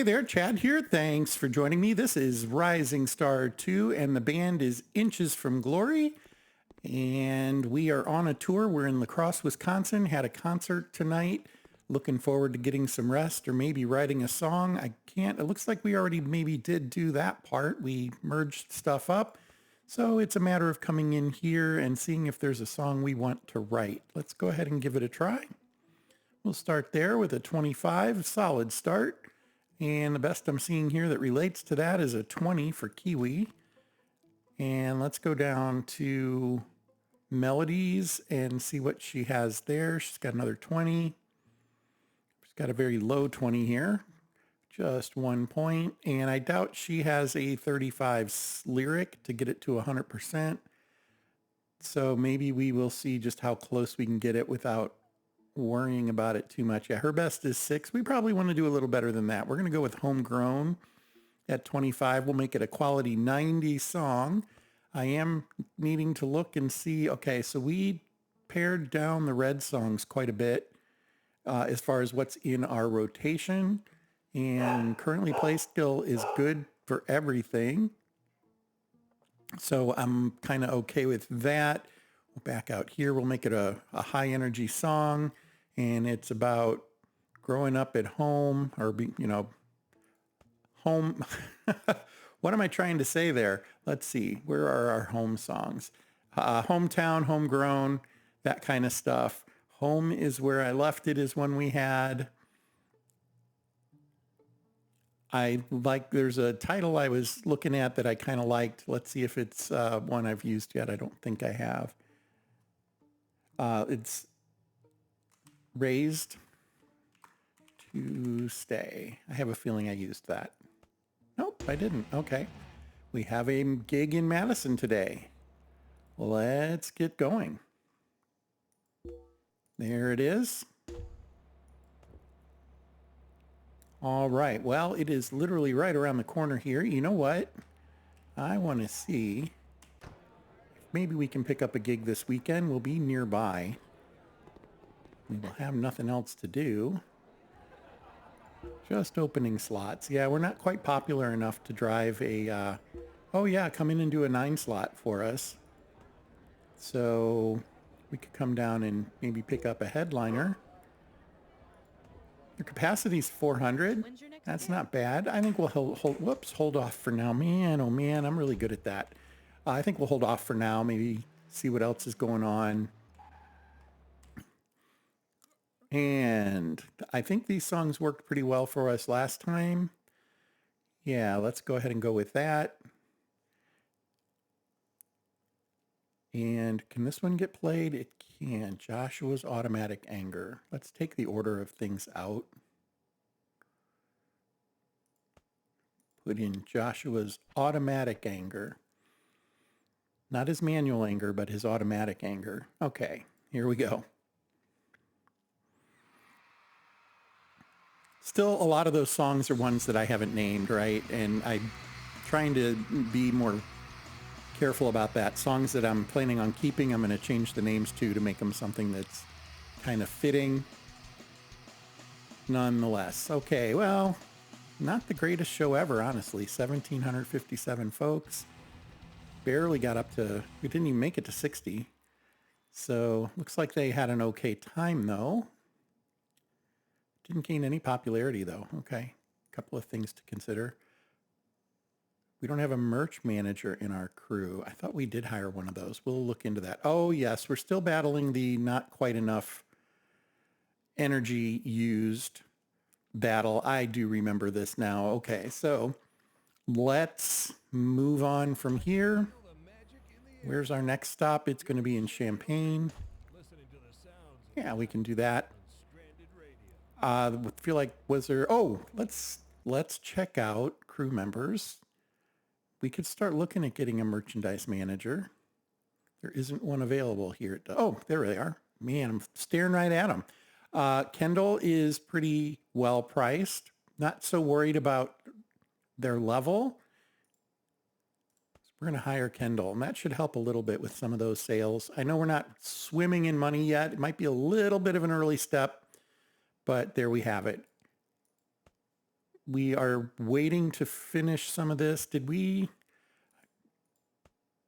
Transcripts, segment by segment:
Hey there, Chad here. Thanks for joining me. This is Rising Star 2, and the band is Inches from Glory. And we are on a tour. We're in Lacrosse, Wisconsin. Had a concert tonight. Looking forward to getting some rest or maybe writing a song. It looks like we already maybe did do that part. We merged stuff up. So it's a matter of coming in here and seeing if there's a song we want to write. Let's go ahead and give it a try. We'll start there with a 25, solid start. And the best I'm seeing here that relates to that is a 20 for Kiwi. And let's go down to melodies and see what she has there. She's got another 20. She's got a very low 20 here, just 1 point. And I doubt she has a 35 lyric to get it to 100%. So maybe we will see just how close we can get it without worrying about it too much. Yeah, her best is 6. We probably want to do a little better than that. We're going to go with Homegrown at 25. We'll make it a quality 90 song. I am needing to look and see. Okay, so we pared down the red songs quite a bit as far as what's in our rotation. And currently play skill is good for everything. So I'm kind of okay with that. We'll back out here. We'll make it a high energy song. And it's about growing up at home or, home. What am I trying to say there? Let's see. Where are our home songs? Hometown, homegrown, that kind of stuff. Home is where I left it is one we had. There's a title I was looking at that I kind of liked. Let's see if it's one I've used yet. I don't think I have. It's Raised to Stay. I have a feeling I used that. Nope, I didn't. Okay. We have a gig in Madison today. Let's get going. There it is. All right. Well, it is literally right around the corner here. You know what? I want to see if maybe we can pick up a gig this weekend. We'll be nearby. We will have nothing else to do. Just opening slots. Yeah, we're not quite popular enough to drive come in and do a 9 slot for us. So we could come down and maybe pick up a headliner. Your capacity's 400. That's not bad. I think we'll hold off for now. Man, oh man, I'm really good at that. I think we'll hold off for now, maybe see what else is going on. And I think these songs worked pretty well for us last time. Yeah, let's go ahead and go with that. And can this one get played? It can. Joshua's Automatic Anger. Let's take the order of things out. Put in Joshua's Automatic Anger. Not his manual anger, but his automatic anger. Okay, here we go. Still, a lot of those songs are ones that I haven't named, right? And I'm trying to be more careful about that. Songs that I'm planning on keeping, I'm going to change the names to make them something that's kind of fitting. Nonetheless. Okay, well, not the greatest show ever, honestly. 1,757 folks. Barely got up to, we didn't even make it to 60. So looks like they had an okay time though. Didn't gain any popularity though. Okay, a couple of things to consider. We don't have a merch manager in our crew. I thought we did hire one of those. We'll look into that. Oh yes, we're still battling the not quite enough energy used battle. I do remember this now. Okay, so let's move on from here. Where's our next stop? It's going to be in Champaign. Yeah, we can do that. I feel like let's check out crew members. We could start looking at getting a merchandise manager. There isn't one available here. Oh, there they are. Man, I'm staring right at them. Kendall is pretty well priced. Not so worried about their level. So we're going to hire Kendall, and that should help a little bit with some of those sales. I know we're not swimming in money yet. It might be a little bit of an early step, but there we have it. we are waiting to finish some of this. Did we?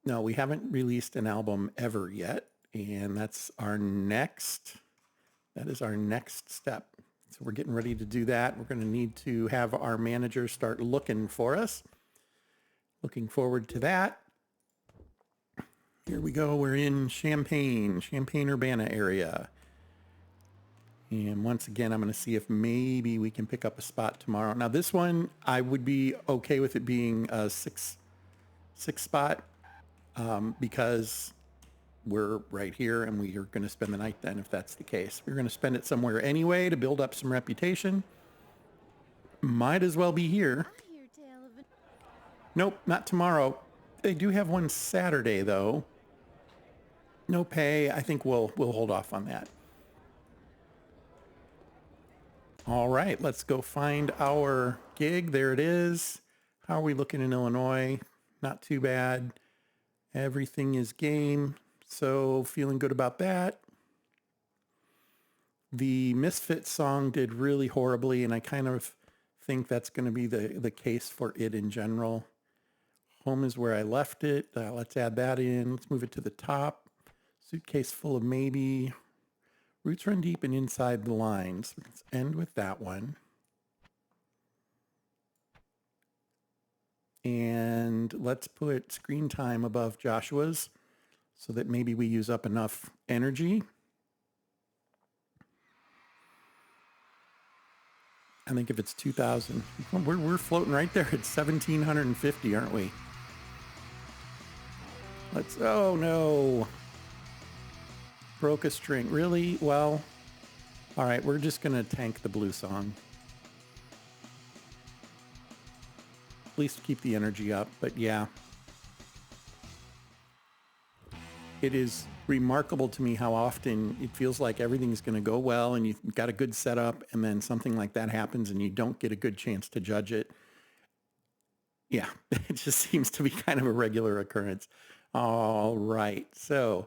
No, we haven't released an album ever yet. And that is our next step. So we're getting ready to do that. We're going to need to have our manager start looking for us. Looking forward to that. Here we go. We're in Champaign, Urbana area. And once again, I'm going to see if maybe we can pick up a spot tomorrow. Now this one, I would be okay with it being a six spot because we're right here and we are going to spend the night then if that's the case. We're going to spend it somewhere anyway to build up some reputation. Might as well be here. Nope, not tomorrow. They do have one Saturday though. No pay. I think we'll hold off on that. All right, let's go find our gig. There it is. How are we looking in Illinois? Not too bad. Everything is game. So feeling good about that. The Misfits song did really horribly, and I kind of think that's going to be the case for it in general. Home is where I left it. Let's add that in. Let's move it to the top. Suitcase full of maybe. Roots run deep and inside the lines. Let's end with that one. And let's put screen time above Joshua's so that maybe we use up enough energy. I think if it's 2,000, we're floating right there at 1,750, aren't we? Oh no. Broke a string. Really? Well, all right, we're just going to tank the blue song. At least keep the energy up, but yeah. It is remarkable to me how often it feels like everything's going to go well and you've got a good setup and then something like that happens and you don't get a good chance to judge it. Yeah, it just seems to be kind of a regular occurrence. All right, so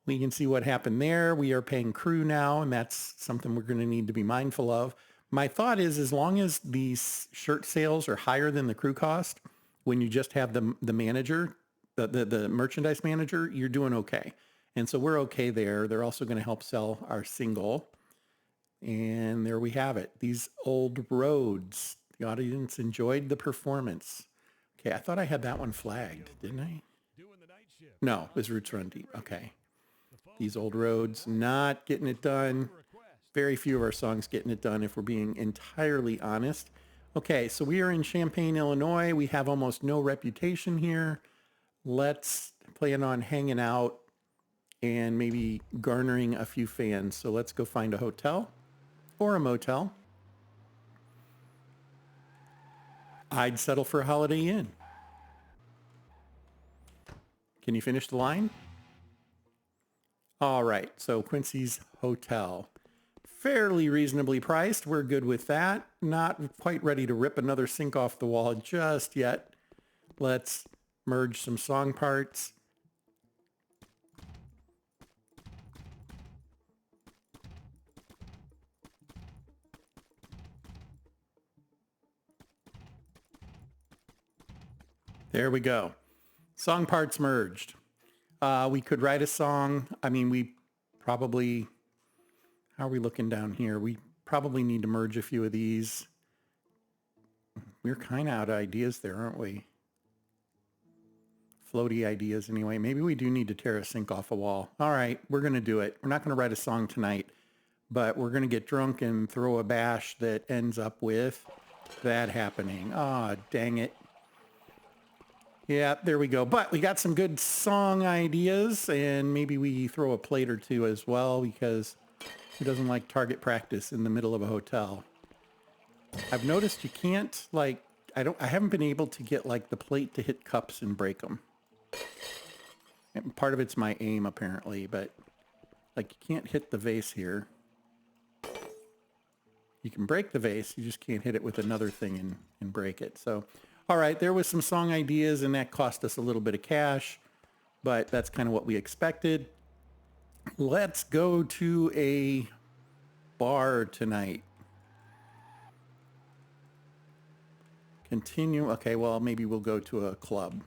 we can see what happened there. We are paying crew now, and that's something we're going to need to be mindful of. My thought is as long as these shirt sales are higher than the crew cost, when you just have the manager, the merchandise manager, you're doing okay. And so we're okay there. They're also going to help sell our single. And there we have it. These Old Roads. The audience enjoyed the performance. Okay, I thought I had that one flagged, didn't I? No, it was Roots Run Deep. Okay. These Old Roads, not getting it done. Very few of our songs getting it done if we're being entirely honest. Okay, so we are in Champaign, Illinois. We have almost no reputation here. Let's plan on hanging out and maybe garnering a few fans. So let's go find a hotel or a motel. I'd settle for a Holiday Inn. Can you finish the line? All right, so Quincy's Hotel. Fairly reasonably priced. We're good with that. Not quite ready to rip another sink off the wall just yet. Let's merge some song parts. There we go. Song parts merged. We could write a song. I mean, we probably, how are we looking down here? We probably need to merge a few of these. We're kind of out of ideas there, aren't we? Floaty ideas anyway. Maybe we do need to tear a sink off a wall. All right, we're going to do it. We're not going to write a song tonight, but we're going to get drunk and throw a bash that ends up with that happening. Ah, dang it. Yeah, there we go. But we got some good song ideas, and maybe we throw a plate or two as well, because who doesn't like target practice in the middle of a hotel? I've noticed you can't, like, I haven't been able to get, like, the plate to hit cups and break them. And part of it's my aim, apparently, but, like, you can't hit the vase here. You can break the vase, you just can't hit it with another thing and break it. So, all right, there was some song ideas, and that cost us a little bit of cash, but that's kind of what we expected. Let's go to a bar tonight. Continue. Okay, well, maybe we'll go to a club.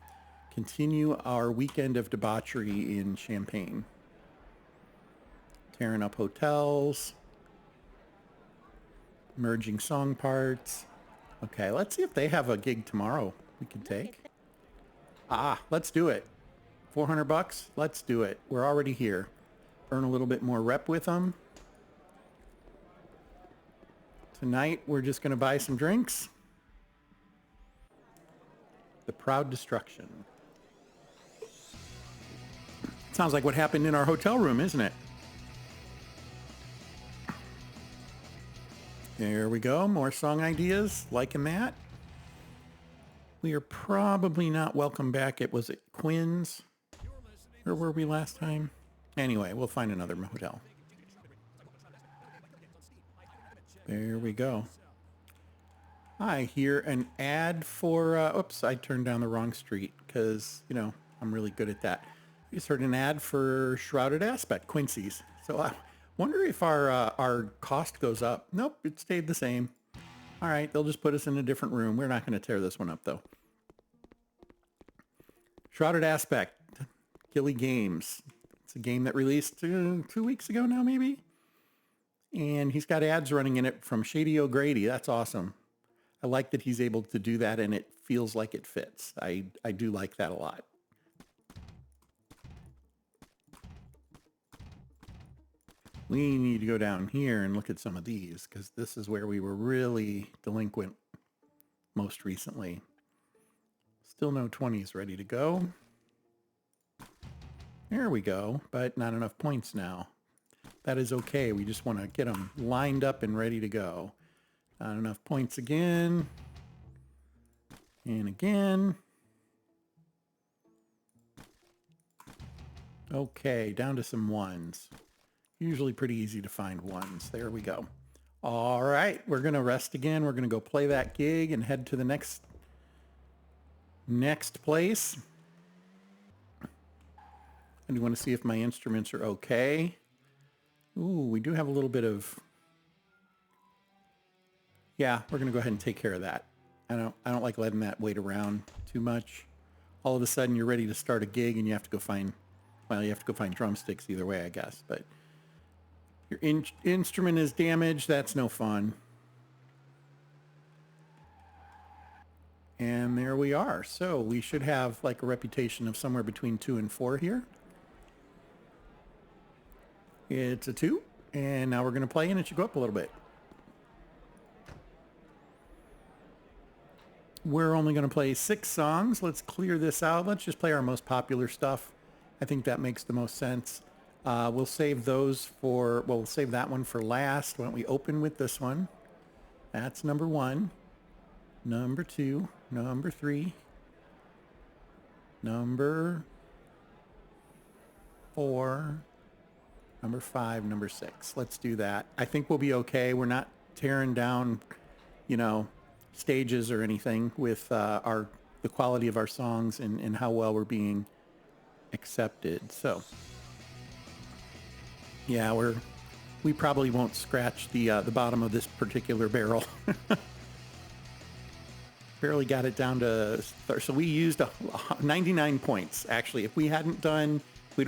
Continue our weekend of debauchery in Champaign. Tearing up hotels. Merging song parts. Okay, let's see if they have a gig tomorrow we can take. Let's do it. 400 bucks? Let's do it. We're already here. Earn a little bit more rep with them. Tonight, we're just going to buy some drinks. The Proud Destruction. Sounds like what happened in our hotel room, isn't it? There we go. More song ideas. Liking that. We are probably not welcome back. Was it Quinn's? Where were we last time? Anyway, we'll find another hotel. There we go. I hear an ad for, oops, I turned down the wrong street because, you know, I'm really good at that. We just heard an ad for Shrouded Aspect, Quincy's. So I wonder if our cost goes up. Nope, it stayed the same. All right, they'll just put us in a different room. We're not going to tear this one up, though. Shrouded Aspect, Gilly Games. It's a game that released 2 weeks ago now, maybe? And he's got ads running in it from Shady O'Grady. That's awesome. I like that he's able to do that and it feels like it fits. I do like that a lot. We need to go down here and look at some of these because this is where we were really delinquent most recently. Still no 20s ready to go. There we go, but not enough points now. That is okay. We just want to get them lined up and ready to go. Not enough points again. And again. Okay, down to some ones. Usually pretty easy to find ones. There we go. All right, we're going to rest again. We're going to go play that gig and head to the next place. I do want to see if my instruments are okay. Ooh, we do have a little bit of... Yeah, we're going to go ahead and take care of that. I don't like letting that wait around too much. All of a sudden, you're ready to start a gig and you have to go find... Well, you have to go find drumsticks either way, I guess. But your instrument is damaged. That's no fun. And there we are. So we should have like a reputation of somewhere between 2 and 4 here. It's a 2. And now we're going to play and it should go up a little bit. We're only going to play 6 songs. Let's clear this out. Let's just play our most popular stuff. I think that makes the most sense. We'll save those for, well, we'll save that one for last. Why don't we open with this one? That's number 1. Number 2. Number 3. Number 4. Number 5. Number 6. Let's do that. I think we'll be okay. We're not tearing down, you know, stages or anything with the quality of our songs and how well we're being accepted. So yeah, we probably won't scratch the bottom of this particular barrel. Barely got it down to, so we used 99 points actually. If we'd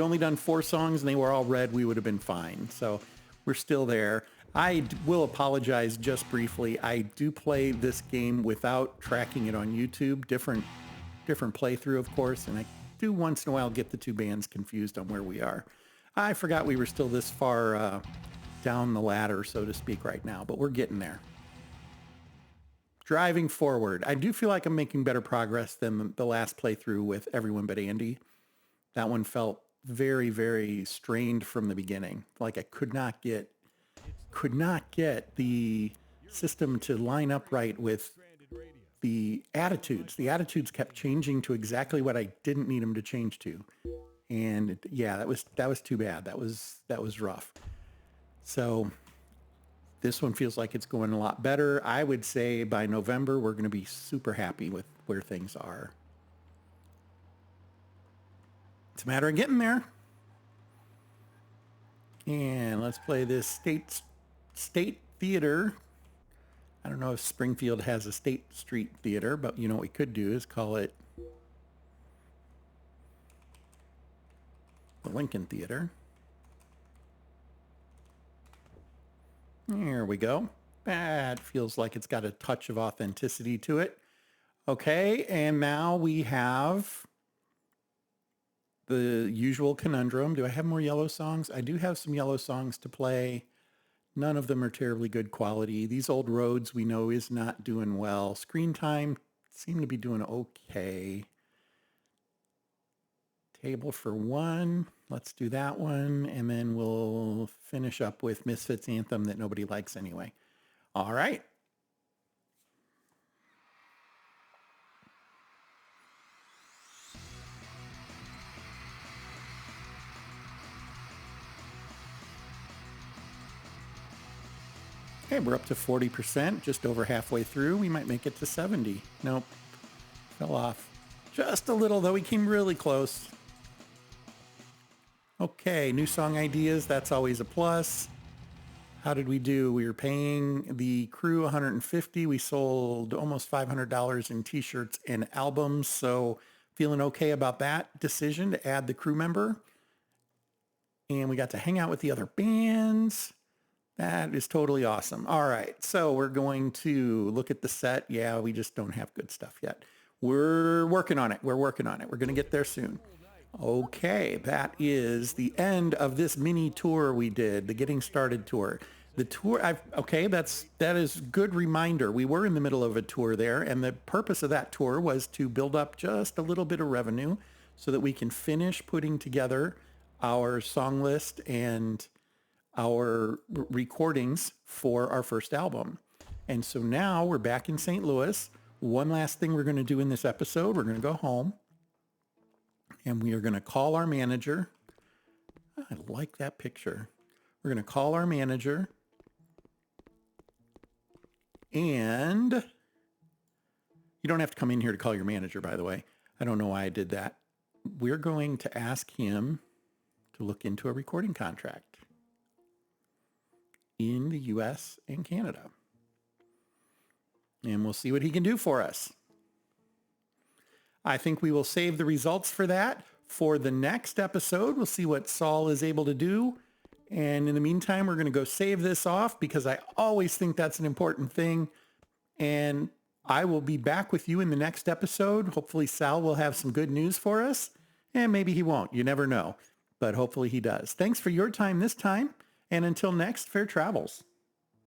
only done 4 songs and they were all red, we would have been fine. So we're still there. I will apologize just briefly. I do play this game without tracking it on YouTube. Different playthrough, of course, and I do once in a while get the 2 bands confused on where we are. I forgot we were still this far down the ladder, so to speak, right now, but we're getting there. Driving forward. I do feel like I'm making better progress than the last playthrough with Everyone But Andy. That one felt very, very strained from the beginning. Like I could not get the system to line up right with the attitudes. The attitudes kept changing to exactly what I didn't need them to change to. And yeah, that was too bad. That was rough. So this one feels like it's going a lot better. I would say by November, we're going to be super happy with where things are. It's a matter of getting there. And let's play this State Theater. I don't know if Springfield has a State Street Theater, but you know what we could do is call it the Lincoln Theater. There we go. That feels like it's got a touch of authenticity to it. Okay, and now we have the usual conundrum. Do I have more yellow songs? I do have some yellow songs to play. None of them are terribly good quality. These Old Roads we know is not doing well. Screen Time seem to be doing okay. Table for One. Let's do that one. And then we'll finish up with Misfits Anthem that nobody likes anyway. All right. Okay, we're up to 40%, just over halfway through. We might make it to 70. Nope, fell off. Just a little, though. We came really close. Okay, new song ideas. That's always a plus. How did we do? We were paying the crew $150. We sold almost $500 in t-shirts and albums. So feeling okay about that decision to add the crew member. And we got to hang out with the other bands. That is totally awesome. All right, so we're going to look at the set. Yeah, we just don't have good stuff yet. We're working on it. We're working on it. We're going to get there soon. Okay, that is the end of this mini tour we did, the Getting Started tour. The tour, that is good reminder. We were in the middle of a tour there, and the purpose of that tour was to build up just a little bit of revenue so that we can finish putting together our song list and our recordings for our first album. And so now we're back in St. Louis. One last thing we're going to do in this episode, we're going to go home and we are going to call our manager. I like that picture. We're going to call our manager and you don't have to come in here to call your manager, by the way. I don't know why I did that. We're going to ask him to look into a recording contract in the U.S. and Canada. And we'll see what he can do for us. I think we will save the results for that for the next episode. We'll see what Saul is able to do. And in the meantime, we're going to go save this off because I always think that's an important thing. And I will be back with you in the next episode. Hopefully Sal will have some good news for us. And maybe he won't. You never know. But hopefully he does. Thanks for your time this time. And until next, fair travels.